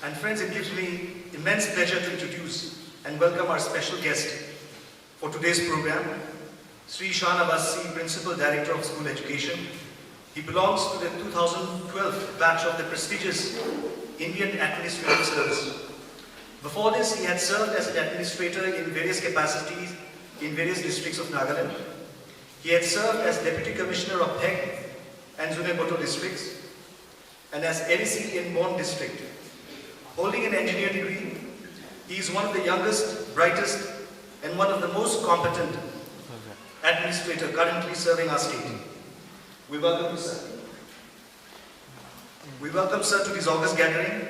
And friends, it gives me immense pleasure to introduce and welcome our special guest for today's program, Sri Shahnawaz, Principal Director of School Education. He belongs to the 2012 batch of the prestigious Indian Administrative Service. Before this, he had served as an administrator in various capacities in various districts of Nagaland. He had served as Deputy Commissioner of Thek and Zuneboto districts and as LEC in Mon district. Holding an engineering degree, he is one of the youngest, brightest, and one of the most competent administrator currently serving our state. We welcome you, sir. We welcome, sir, to this August gathering.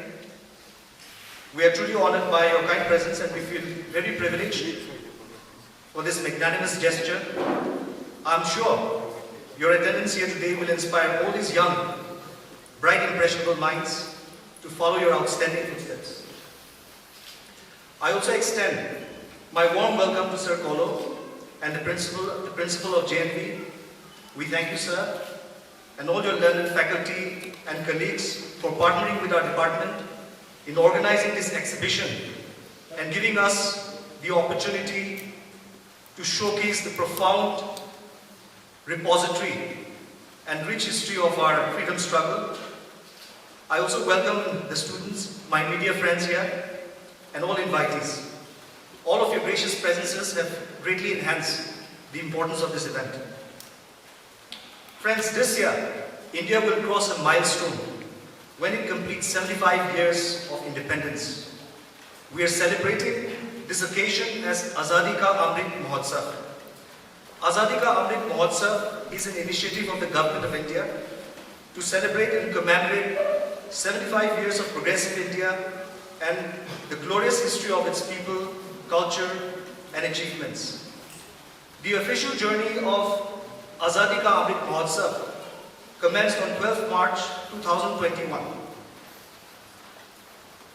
We are truly honored by your kind presence and we feel very privileged for this magnanimous gesture. I'm sure your attendance here today will inspire all these young, bright, impressionable minds to follow your outstanding footsteps. I also extend my warm welcome to Sir Kolo and the principal of JNV. We thank you, sir, and all your learned faculty and colleagues for partnering with our department in organizing this exhibition and giving us the opportunity to showcase the profound repository and rich history of our freedom struggle. I also welcome the students, my media friends here, and all invitees. All of your gracious presences have greatly enhanced the importance of this event. Friends, this year, India will cross a milestone when it completes 75 years of independence. We are celebrating this occasion as Azadi Ka Amrit Mahotsav. Azadi Ka Amrit Mahotsav is an initiative of the Government of India to celebrate and commemorate 75 years of progressive India and the glorious history of its people, culture, and achievements. The official journey of Azadi Ka Amrit Mahotsav commenced on 12 March 2021,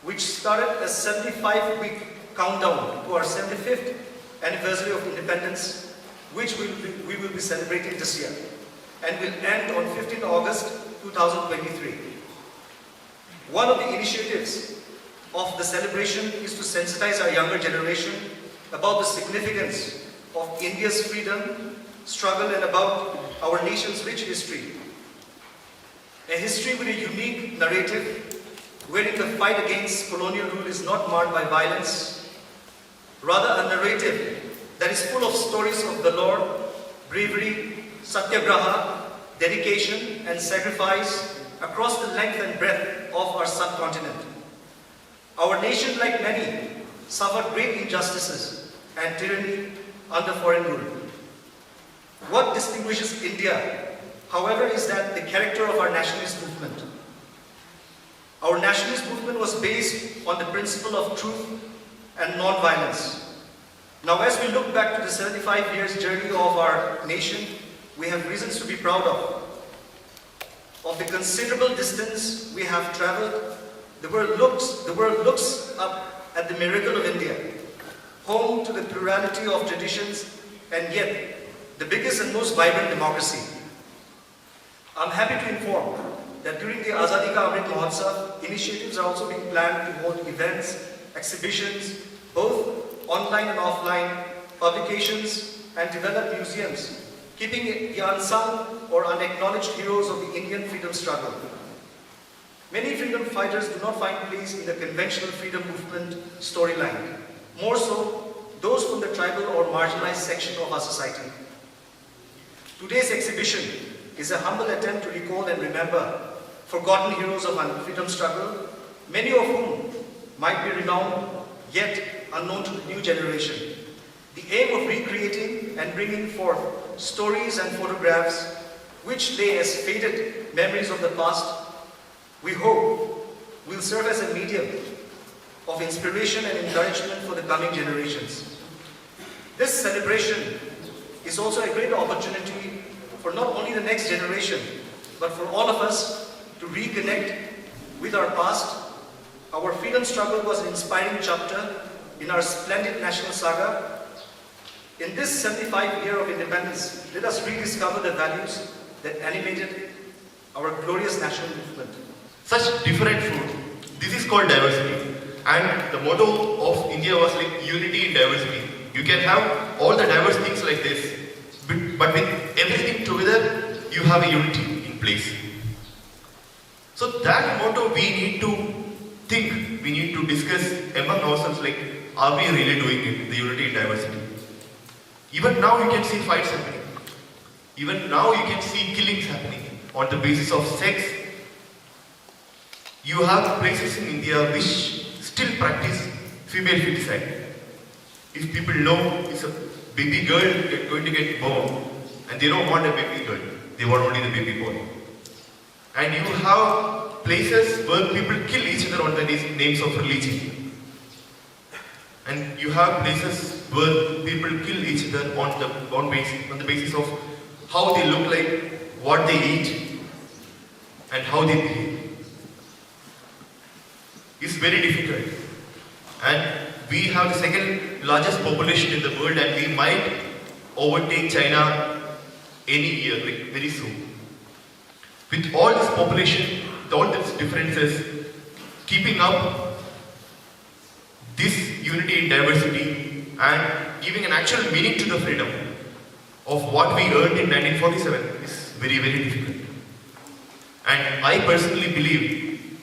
which started a 75-week countdown to our 75th anniversary of independence, which we will be celebrating this year, and will end on 15 August 2023. One of the initiatives of the celebration is to sensitize our younger generation about the significance of India's freedom struggle and about our nation's rich history. A history with a unique narrative wherein the fight against colonial rule is not marred by violence, rather a narrative that is full of stories of valor, bravery, satyagraha, dedication and sacrifice across the length and breadth of our subcontinent. Our nation, like many, suffered great injustices and tyranny under foreign rule. What distinguishes India, however, is that the character of our nationalist movement. Our nationalist movement was based on the principle of truth and non-violence. Now, as we look back to the 75 years journey of our nation, we have reasons to be proud of the considerable distance we have traveled. The world looks up at the miracle of India, home to the plurality of traditions and yet the biggest and most vibrant democracy. I'm happy to inform that during the Azadi Ka Amrit Mahotsav, initiatives are also being planned to hold events, exhibitions, both online and offline, publications, and develop museums, keeping the unsung or unacknowledged heroes of the Indian freedom struggle. Many freedom fighters do not find place in the conventional freedom movement storyline, more so those from the tribal or marginalized section of our society. Today's exhibition is a humble attempt to recall and remember forgotten heroes of our freedom struggle, many of whom might be renowned yet unknown to the new generation. The aim of recreating and bringing forth stories and photographs which lay as faded memories of the past, we hope will serve as a medium of inspiration and encouragement for the coming generations. This celebration is also a great opportunity for not only the next generation, but for all of us to reconnect with our past. Our freedom struggle was an inspiring chapter in our splendid national saga. In this 75th year of independence, let us rediscover the values that animated our glorious national movement. Such different food. This is called diversity. And the motto of India was like unity in diversity. You can have all the diverse things like this, but with everything together, you have a unity in place. So that motto we need to think, we need to discuss among ourselves, like, are we really doing it, the unity in diversity? Even now you can see fights happening. Even now you can see killings happening on the basis of sex. You have places in India which still practice female feticide. If people know it's a baby girl going to get born, and they don't want a baby girl, they want only the baby boy. And you have places where people kill each other on the names of religion. And you have places where people kill each other on the basis of how they look like, what they eat, and how they behave. It's very difficult. And we have the second largest population in the world, and we might overtake China any year, like very soon. With all this population, with all these differences, keeping up this unity in diversity and giving an actual meaning to the freedom of what we earned in 1947 is very, very difficult. And I personally believe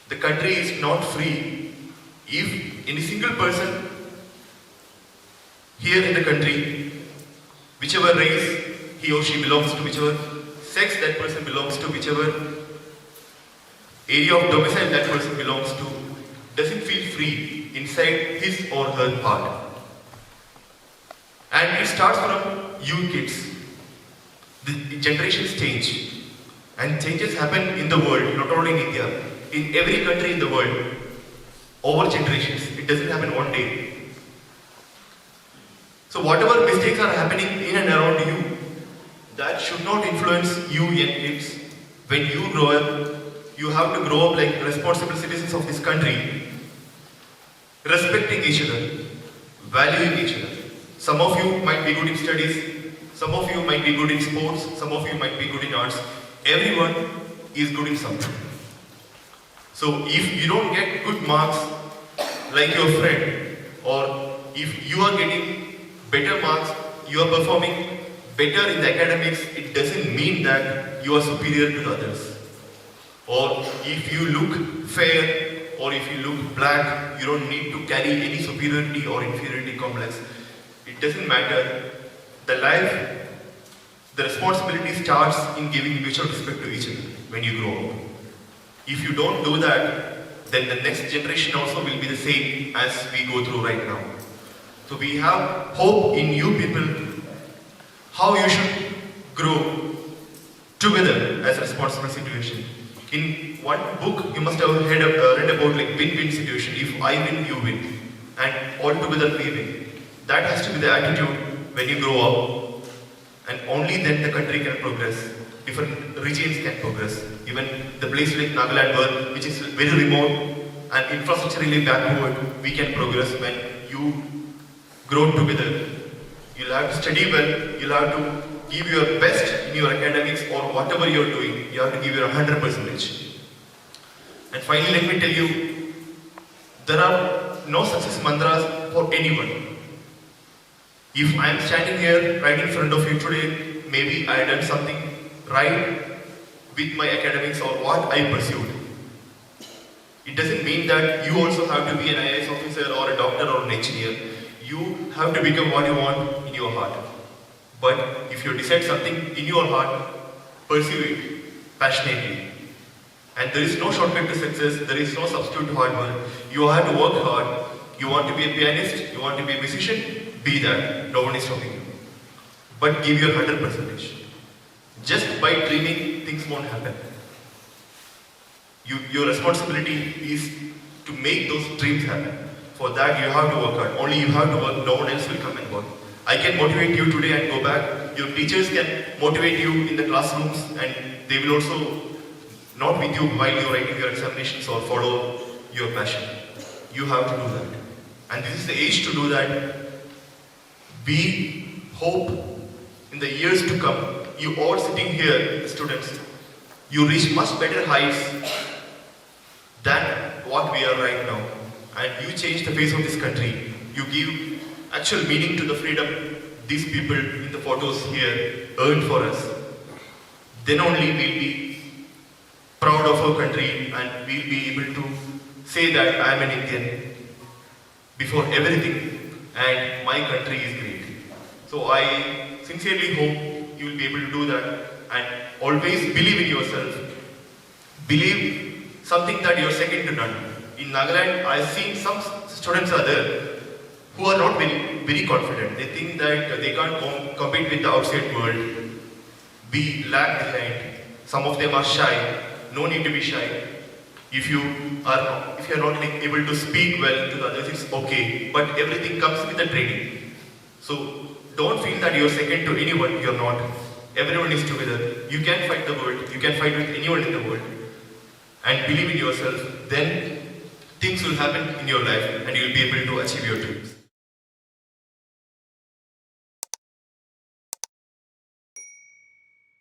the country is not free if any single person here in the country, whichever race he or she belongs to, whichever sex that person belongs to, whichever area of domicile that person belongs to, doesn't feel free inside his or her heart. And it starts from you kids. The generations change. And changes happen in the world, not only in India, in every country in the world, over generations. It doesn't happen one day. So whatever mistakes are happening in and around you, that should not influence you young kids. When you grow up, you have to grow up like responsible citizens of this country, respecting each other, valuing each other. Some of you might be good in studies, some of you might be good in sports, some of you might be good in arts. Everyone is good in something. So if you don't get good marks like your friend, or if you are getting better marks, you are performing better in the academics, it doesn't mean that you are superior to the others. Or if you look fair, or if you look black, you don't need to carry any superiority or inferiority complex. It doesn't matter. The life, the responsibility starts in giving mutual respect to each other when you grow up. If you don't do that, then the next generation also will be the same as we go through right now. So we have hope in you people, how you should grow together as a responsible situation. In one book, you must have read about like win-win situation. If I win, you win. And all together we win. That has to be the attitude when you grow up. And only then the country can progress. Different regions can progress. Even the place like Nagaland, which is very remote and infrastructurally backward, we can progress when you grow together. You'll have to study well, you'll have to give your best in your academics or whatever you're doing, you have to give your 100%. And finally, let me tell you, there are no success mantras for anyone. If I am standing here right in front of you today, maybe I done something right with my academics or what I pursued. It doesn't mean that you also have to be an IAS officer or a doctor or an engineer. You have to become what you want in your heart. But if you decide something in your heart, pursue it passionately. And there is no shortcut to success, there is no substitute to hard work. You have to work hard. You want to be a pianist, you want to be a musician, be that. No one is stopping you. But give your 100%. Just by dreaming, things won't happen. Your responsibility is to make those dreams happen. For that, you have to work hard. Only you have to work, no one else will come and work. I can motivate you today and go back. Your teachers can motivate you in the classrooms, and they will also not with you while you're writing your examinations or follow your passion. You have to do that. And this is the age to do that. We hope in the years to come, you all sitting here, students, you reach much better heights than what we are right now. And you change the face of this country. You give actual meaning to the freedom these people in the photos here earned for us. Then only we'll be proud of our country and we'll be able to say that I am an Indian before everything and my country is great. So I sincerely hope you will be able to do that and always believe in yourself. Believe something that you're second to none. In Nagaland, I've seen some students are there who are not very confident. They think that they can't compete with the outside world. We lag behind. Some of them are shy. No need to be shy. If you are not able to speak well to the others, it's okay. But everything comes with the training. So don't feel that you're second to anyone. You're not. Everyone is together. You can fight the world. You can fight with anyone in the world. And believe in yourself. Then things will happen in your life and you'll be able to achieve your dreams.